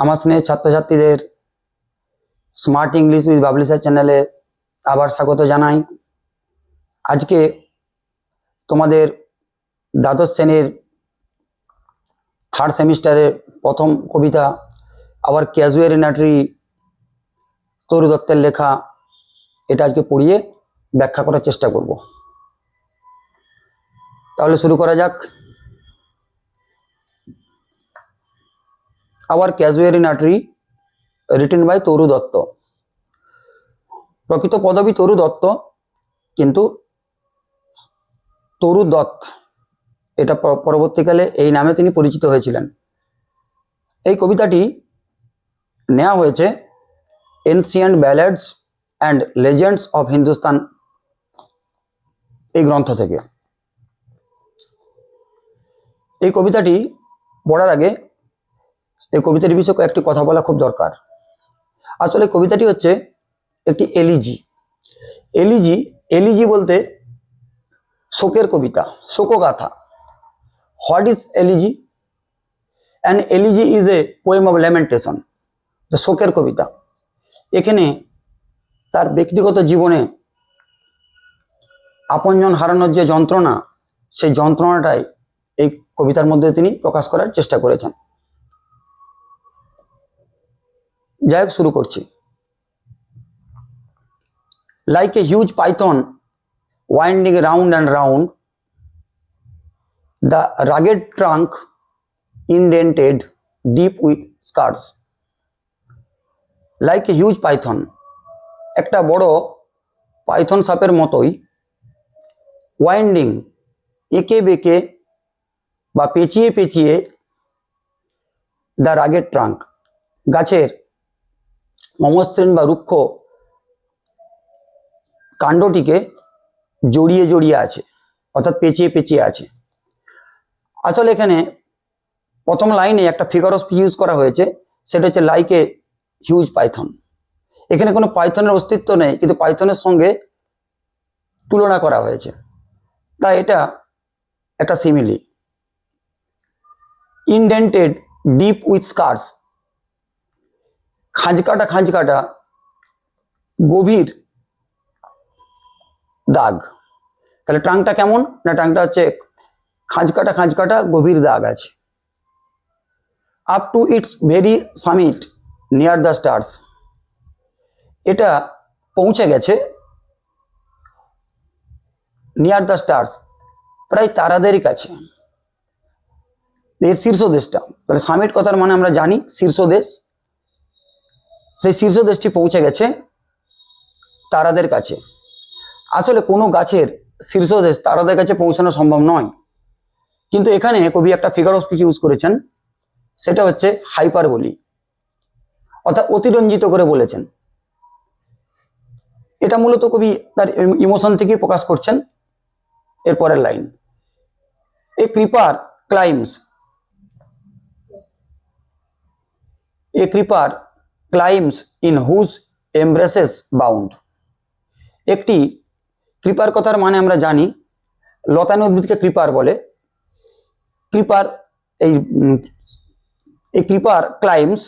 আমার স্নেহের ছাত্রছাত্রীদের smart English with Babli sir চ্যানেলে আবার স্বাগত জানাই। আজকে তোমাদের দ্বাদশ শ্রেণীর থার্ড সেমিস্টারের প্রথম কবিতা আবার ক্যাজুয়াল ইনাটরি তরু দত্তের লেখা, এটা আজকে পড়িয়ে ব্যাখ্যা করার চেষ্টা করব। তাহলে শুরু করা যাক। আবার ক্যাজুয়াল ইনাটরি রিটেন বাই তরু দত্ত। প্রকৃত পদবী তরু দত্ত, কিন্তু তরু দত্ত এটা পরবর্তীকালে এই নামে তিনি পরিচিত হয়েছিলেন। এই কবিতাটি নেওয়া হয়েছে ancient ballads and legends of Hindustan এই গ্রন্থ থেকে। এই কবিতাটি পড়ার আগে এই কবিতাটির বিষয়ে কয়েকটি কথা বলা খুব দরকার। আসলে কবিতাটি হচ্ছে একটি এলিজি। এলিজি বলতে শোকের কবিতা, শোকগাথা। What is elegy? An elegy is a poem of lamentation, শোকের কবিতা। এখানে তার ব্যক্তিগত জীবনে আপনজন হারানোর যে যন্ত্রণা, সেই যন্ত্রণাটাই এই কবিতার মধ্যে তিনি প্রকাশ করার চেষ্টা করেছেন। যাই হোক, শুরু করছি। Like a huge Python winding round and round, the rugged trunk indented deep with scars. Like a huge python, একটা বড় পাইথন সাপের মতোই, ওয়াইন্ডিং এঁকে বেঁকে বা পেঁচিয়ে পেঁচিয়ে, দ্য রাগেড ট্রাঙ্ক গাছের মমসৃণ বা রুক্ষ কাণ্ডটিকে জড়িয়ে জড়িয়ে আছে, অর্থাৎ পেঁচিয়ে পেঁচিয়ে আছে। আসলে এখানে প্রথম লাইনে একটা ফিগার অফ স্পিচ ইউজ করা হয়েছে, সেটা হচ্ছে লাইক এ হিউজ পাইথন। এখানে কোনো পাইথনের অস্তিত্ব নেই, কিন্তু পাইথনের সঙ্গে তুলনা করা হয়েছে, তাই এটা একটা simile. Indented deep with scars, খাঁজকাটা খাঁজকাটা গভীর দাগ। তাহলে ট্রাঙ্কটা কেমন না, ট্রাঙ্কটা হচ্ছে খাঁজকাটা খাঁজকাটা গভীর দাগ আছে। Up to its very summit near the stars, এটা পৌঁছে গেছে নিয়ার দ্য স্টার্স, প্রায় তারাদেরই কাছে। এর শীর্ষদেশটা, তাহলে সামিট কথার মানে আমরা জানি শীর্ষদেশ, সেই শীর্ষদেশটি পৌঁছে গেছে তারাদের কাছে। আসলে কোনো গাছের শীর্ষদেশ তারাদের কাছে পৌঁছানো সম্ভব নয়, কিন্তু এখানে কবি একটা ফিগার অফ স্পিচ ইউজ করেছেন, সেটা হচ্ছে হাইপারবোলি, অর্থাৎ অতিরঞ্জিত করে বলেছেন। এটা মূলত কবি তার ইমোশন থেকে প্রকাশ করছেন। এরপরের line, a creeper climbs, a creeper climbs in whose embraces bound. একটি ক্রিপার কথার মানে আমরা জানি লতানো উদ্ভিদকে ক্রিপার বলে। ক্রিপার এই ক্রিপার ক্লাইম্স,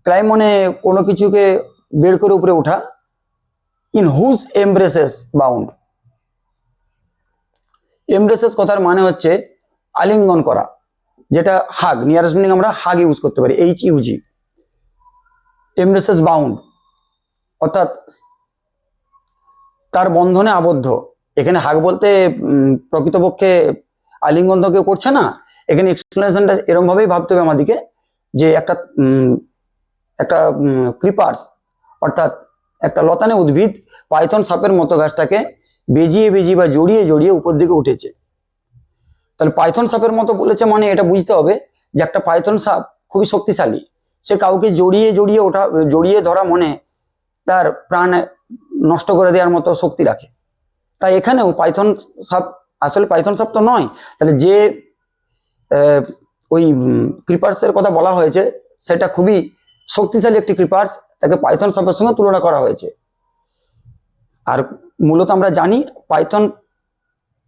ক্লাইম মানে কোনো কিছুকে বের করে উপরে ওঠা। ইন হুজ এমব্রেসেস বাউন্ড, এমব্রেসেস কথার মানে হচ্ছে আলিঙ্গন করা, যেটা হাগ, নিয়ারেস্ট মিনিং আমরা হাগ ইউজ করতে পারি, HUG। এমব্রেসেস বাউন্ড অর্থাৎ তার বন্ধনে আবদ্ধ। এখানে হাগ বলতে প্রকৃতপক্ষে আলিঙ্গন তো কেউ করছে না, এখানে এক্সপ্লেনেশনটা এরকম ভাবেই ভাবতে হবে আমাদেরকে, যে একটা ক্রিপার্স অর্থাৎ একটা লতানে উদ্ভিদ পাইথন সাপের মতো গাছটাকে বেজিয়ে বেজিয়ে বা জড়িয়ে জড়িয়ে উপর দিকে উঠেছে। তাহলে পাইথন সাপের মতো বলেছে মানে এটা বুঝতে হবে যে একটা পাইথন সাপ খুবই শক্তিশালী, সে কাউকে জড়িয়ে জড়িয়ে ওঠা, জড়িয়ে ধরা মনে তার প্রাণ নষ্ট করে দেওয়ার মতো শক্তি রাখে। তাই এখানেও পাইথন সাপ আসলে পাইথন সাপ তো নয়, তাহলে যে ওই ক্রিপার্সের কথা বলা হয়েছে সেটা খুবই শক্তিশালী একটি ক্রিপার্স, তাকে পাইথন সাপের সঙ্গে তুলনা করা হয়েছে। আর মূলত আমরা জানি পাইথন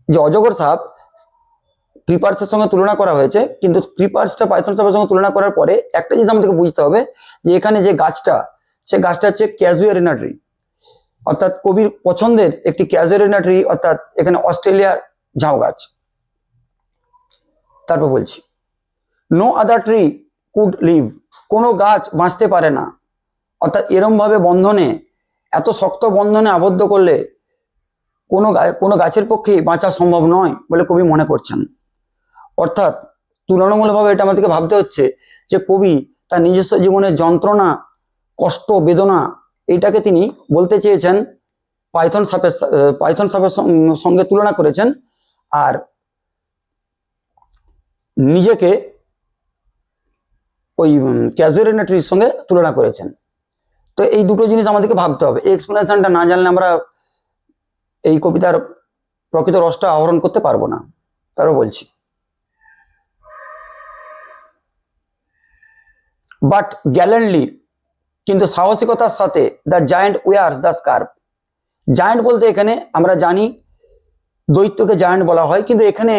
যে অজগর সাপ, ক্রিপার্সের সঙ্গে তুলনা করা হয়েছে, কিন্তু ক্রিপার্সটা পাইথন সাপের সঙ্গে তুলনা করার পরে একটা জিনিস আমাদেরকে বুঝতে হবে যে এখানে যে গাছটা, সে গাছটা হচ্ছে ক্যাজুয়ারিনা ট্রি, অর্থাৎ কবির পছন্দের একটি ক্যাজুয়ারিনা ট্রি, অর্থাৎ এখানে অস্ট্রেলিয়ার ঝাউ গাছ। তারপর বলছি no other tree could live, কোনো গাছ বাঁচতে পারে না, অর্থাৎ এরম ভাবে বন্ধনে, এত শক্ত বন্ধনে আবদ্ধ করলে কোনো গাছের পক্ষেই বাঁচা সম্ভব নয় বলে কবি মনে করছেন। অর্থাৎ তুলনামূলকভাবে এটা আমাদেরকে ভাবতে হচ্ছে যে কবি তার নিজস্ব জীবনের যন্ত্রণা, কষ্ট, বেদনা, এইটাকে তিনি বলতে চেয়েছেন পাইথন সাপের সঙ্গে তুলনা করেছেন, আর নিজেকে ওই ক্যাজুয়ারিনা ট্রির সঙ্গে তুলনা করেছেন। তো এই দুটো জিনিস আমাদেরকে ভাবতে হবে। এই এক্সপ্লেনেশনটা না জানলে আমরা এই কবিতার প্রকৃত রসটা আহরণ করতে পারবো না। তারও বলছি বাট গ্যালেন্টলি, কিন্তু সাহসিকতার সাথে the giant wars the scarf. Giant বলতে এখানে আমরা জানি দৈত্যকে জায়ান্ট বলা হয়, কিন্তু এখানে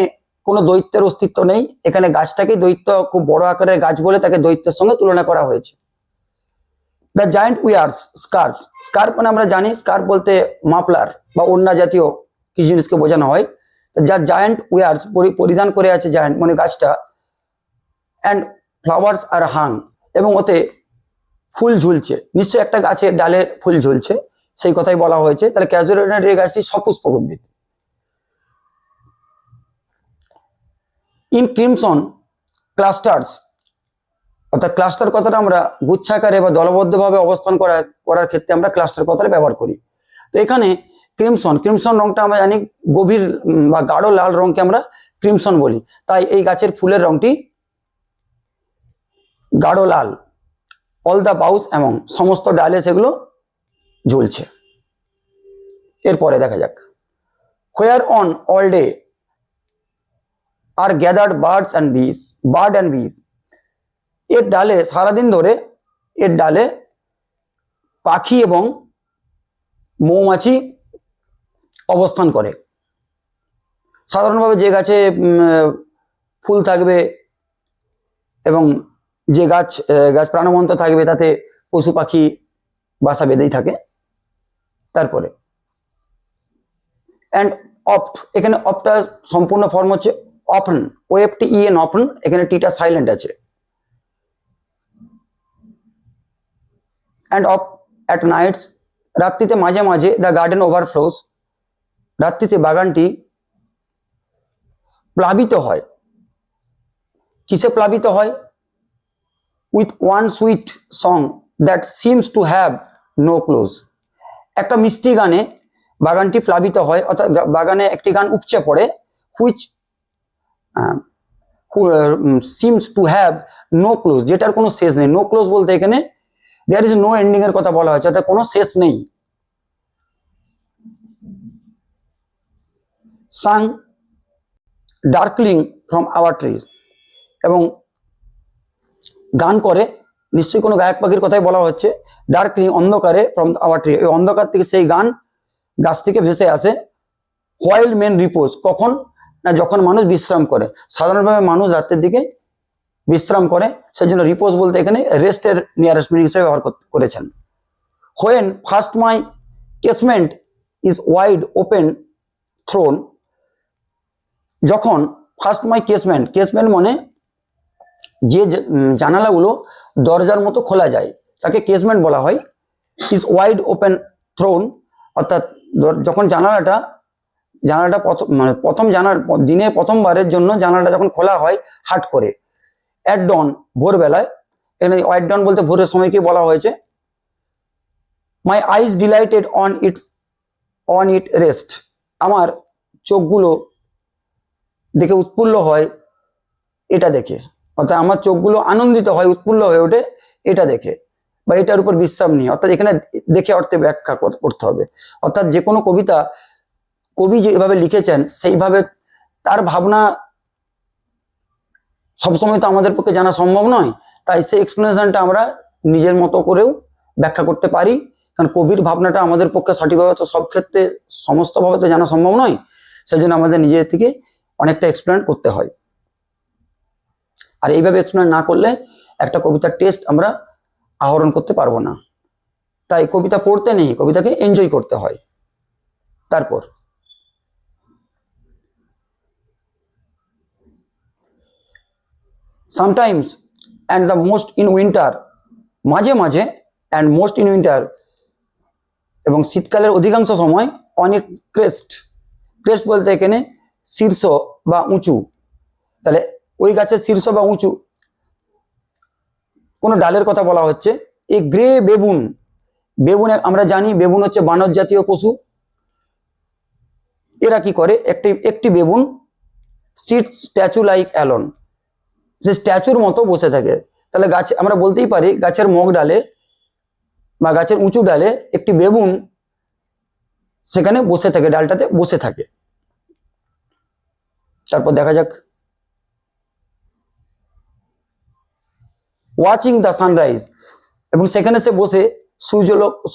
কোনো দৈত্যের অস্তিত্ব নেই। এখানে গাছটাকে দৈত্য, খুব বড় আকারের গাছ বলে তাকে দৈত্যের সঙ্গে তুলনা করা হয়েছে। The giant wars scarf, scarf মানে আমরা জানি স্কার্ফ বলতে মাফলার বা ওড়না জাতীয় কিছু জিনিসকে বোঝানো হয়। যার জায়ান্ট ওয়ার্স পরিধান করে আছে জায়ান্ট মানে গাছটা, অ্যান্ড ফ্লাওয়ার্স আর হাং, এবং ওতে ফুল ঝুলছে, নিশ্চয়ই একটা গাছের ডালে ফুল ঝুলছে, সেই কথাই বলা হয়েছে। তাহলে ক্যাজুয়ারিনা ট্রি গাছটি সপুষ্পক উদ্ভিদ। ইন ক্রিমসন ক্লাস্টার্স, অর্থাৎ ক্লাস্টার কথাটা আমরা গুচ্ছাকারে বা দলবদ্ধভাবে অবস্থান করার ক্ষেত্রে আমরা ক্লাস্টার কথাটা ব্যবহার করি। তো এখানে ক্রিমসন রংটা আমরা জানি গভীর বা গাঢ় লাল রংকে আমরা ক্রিমসন বলি, তাই এই গাছের ফুলের রংটি গাঢ় লাল। অল দ্য বাউস, এবং সমস্ত ডালে সেগুলো ঝুলছে। এরপরে দেখা যাক where on all day are gathered bird and bees. এর ডালে সারাদিন ধরে এর ডালে পাখি এবং মৌমাছি অবস্থান করে। সাধারণভাবে যে গাছে ফুল থাকবে এবং যে গাছ প্রাণবন্ত থাকবে তাতে পশু পাখি বাসা বেঁধেই থাকে। তারপরে অ্যান্ড অফট, এখানে অফটা সম্পূর্ণ ফর্ম হচ্ছে অফন, OFTEN অফন, এখানে টিটা সাইলেন্ট আছে। অ্যান্ড অফ অ্যাট নাইটস, রাত্রিতে মাঝে মাঝে দ্য গার্ডেন ওভারফ্লোস, রাত্রিতে বাগানটি প্লাবিত হয়। কিসে প্লাবিত হয়? With one sweet song that seems to have no close, একটা মিষ্টি গানে বাগানটি প্লাবিত হয়, অর্থাৎ বাগানে একটি গান উপচে পড়ে, which seems to have no close, যেটার কোনো শেষ নেই। নো ক্লোজ বলতে এখানে দেয়ার ইজ নো এন্ডিং এর কথা বলা হয়েছে, অর্থাৎ কোনো শেষ নেই। সাং ডার্কলিং ফ্রম আওয়ার ট্রিজ, এবং গান করে, নিশ্চয়ই কোনো গায়ক পাখির কথাই বলা হচ্ছে। ডার্কলিং, অন্ধকারে, ফ্রম আওয়ার ট্রি, এই অন্ধকার থেকে সেই গান গাছ থেকে ভেসে আসে। হোয়াইল মেন রিপোজ, কখন না যখন মানুষ বিশ্রাম করে। সাধারণভাবে মানুষ রাতের দিকে বিশ্রাম করে, সেজন্য রিপোজ বলতে এখানে রেস্টের নিয়ারেস্ট মিনিং হিসেবে ব্যবহার করেছেন। When first my casement is wide open thrown, যখন ফার্স্ট মাই কেসমেন্ট মানে যে জানালাগুলো দরজার মতো খোলা যায় তাকে কেসমেন্ট বলা হয়। ইজ ওয়াইড ওপেন থ্রোন, অর্থাৎ যখন জানালাটা প্রথম দিনের প্রথমবারের জন্য জানালাটা যখন খোলা হয় হাট করে। অ্যাট ডন, ভোরবেলায়, এখানে অ্যাট ডন বলতে ভোরের সময়কে বলা হয়েছে। মাই আইজ ডিলাইটেড অন ইট রেস্ট, আমার চোখগুলো দেখে উৎফুল্ল হয় এটা দেখে, অর্থাৎ আমার চোখগুলো আনন্দিত হয়, উৎফুল্ল হয়ে ওঠে এটা দেখে, বা এটার উপর বিশ্রাম নিয়ে। অর্থাৎ এখানে দেখে অর্থে ব্যাখ্যা করতে হবে। অর্থাৎ যে কোনো কবিতা কবি যেভাবে লিখেছেন সেইভাবে তার ভাবনা সবসময় তো আমাদের পক্ষে জানা সম্ভব নয়, তাই সেই এক্সপ্লেনেশনটা আমরা নিজের মতো করেও ব্যাখ্যা করতে পারি। কারণ কবির ভাবনাটা আমাদের পক্ষে সঠিকভাবে তো সব ক্ষেত্রে সমস্তভাবে তো জানা সম্ভব নয়, সেজন্য আমাদের নিজের থেকে অনেকটা এক্সপ্লেন করতে হয়। আর এইভাবে এক্সপ্লেন না করলে একটা কবিতার টেস্ট আমরা আহরণ করতে পারবো না। তাই কবিতা পড়তে নেই, কবিতাকে এনজয় করতে হয়। তারপর sometimes and the most in winter, মাঝে মাঝে অ্যান্ড মোস্ট ইন উইন্টার, এবং শীতকালের অধিকাংশ সময় অন ইট ক্রেস্ট, ক্রেস্ট বলতে এখানে শীর্ষ বা উঁচু, তাহলে ওই গাছের শীর্ষ বা উঁচু কোনো ডালের কথা বলা হচ্ছে। এই গ্রে বেবুন, বেবুন আমরা জানি বেবুন হচ্ছে বানর জাতীয় পশু। এরা কি করে, একটি baboon sit statue like alone, সে স্ট্যাচুর মতো বসে থাকে। তাহলে গাছ আমরা বলতেই পারি গাছের মগ ডালে বা গাছের উঁচু ডালে একটি বেবুন সেখানে বসে থাকে, ডালটাতে বসে থাকে। তারপর দেখা যাক, ওয়াচিং দ্য সানরাইজ, এবং সেখানে সে বসে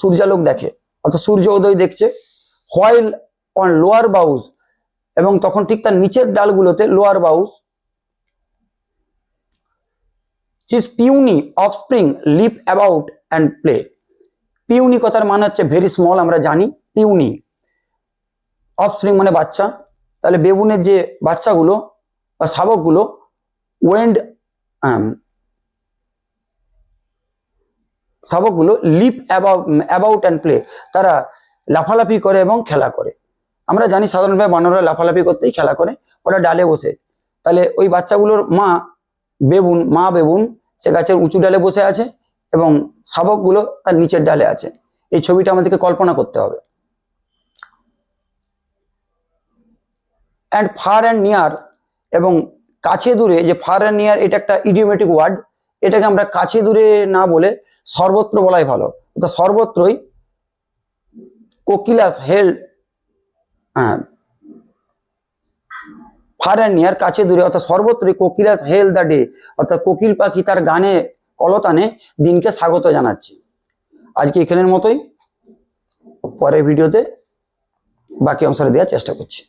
সূর্যালোক দেখে, অর্থাৎ সূর্য উদয় দেখছে। হোয়াইল অন লোয়ার বাউস, এবং তখন ঠিক তার নিচের ডালগুলোতে lower boughs, his puny offspring leap about and play. Puny কথার মানে হচ্ছে ভেরি স্মল, আমরা জানি পিউনি। অফস্প্রিং মানে বাচ্চা, তাহলে বেবুনের যে বাচ্চাগুলো বা শাবকগুলো ওয়েন্ড শাবকগুলো লিপ অ্যাবাউট অ্যান্ড প্লে, তারা লাফালাফি করে এবং খেলা করে। আমরা জানি সাধারণভাবে বানররা লাফালাফি করতেই খেলা করে, ওরা ডালে বসে। তাহলে ওই বাচ্চাগুলোর মা বেবুন সে গাছের উঁচু ডালে বসে আছে এবং শাবকগুলো তার নিচের ডালে আছে। এই ছবিটা আমাদেরকে কল্পনা করতে হবে। অ্যান্ড ফার অ্যান্ড নিয়ার, এবং কাছে দূরে, যে ফার অ্যান্ড নিয়ার এটা একটা ইডিওমেটিক ওয়ার্ড, এটাকে আমরা কাছে দূরে না বলে সর্বত্র বলাই ভালো। তো সর্বত্রই কোকিলাস হেল্ড, ফার অ্যান্ড নিয়ার কাছে দূরে, অর্থাৎ সর্বত্রই কোকিলাস হেল দ্য ডে, অর্থাৎ কোকিল পাখি তার গানে কলতানে দিনকে স্বাগত জানাচ্ছে। আজকে এখানের মতোই, পরের ভিডিওতে বাকি অংশটা দেওয়ার চেষ্টা করছি।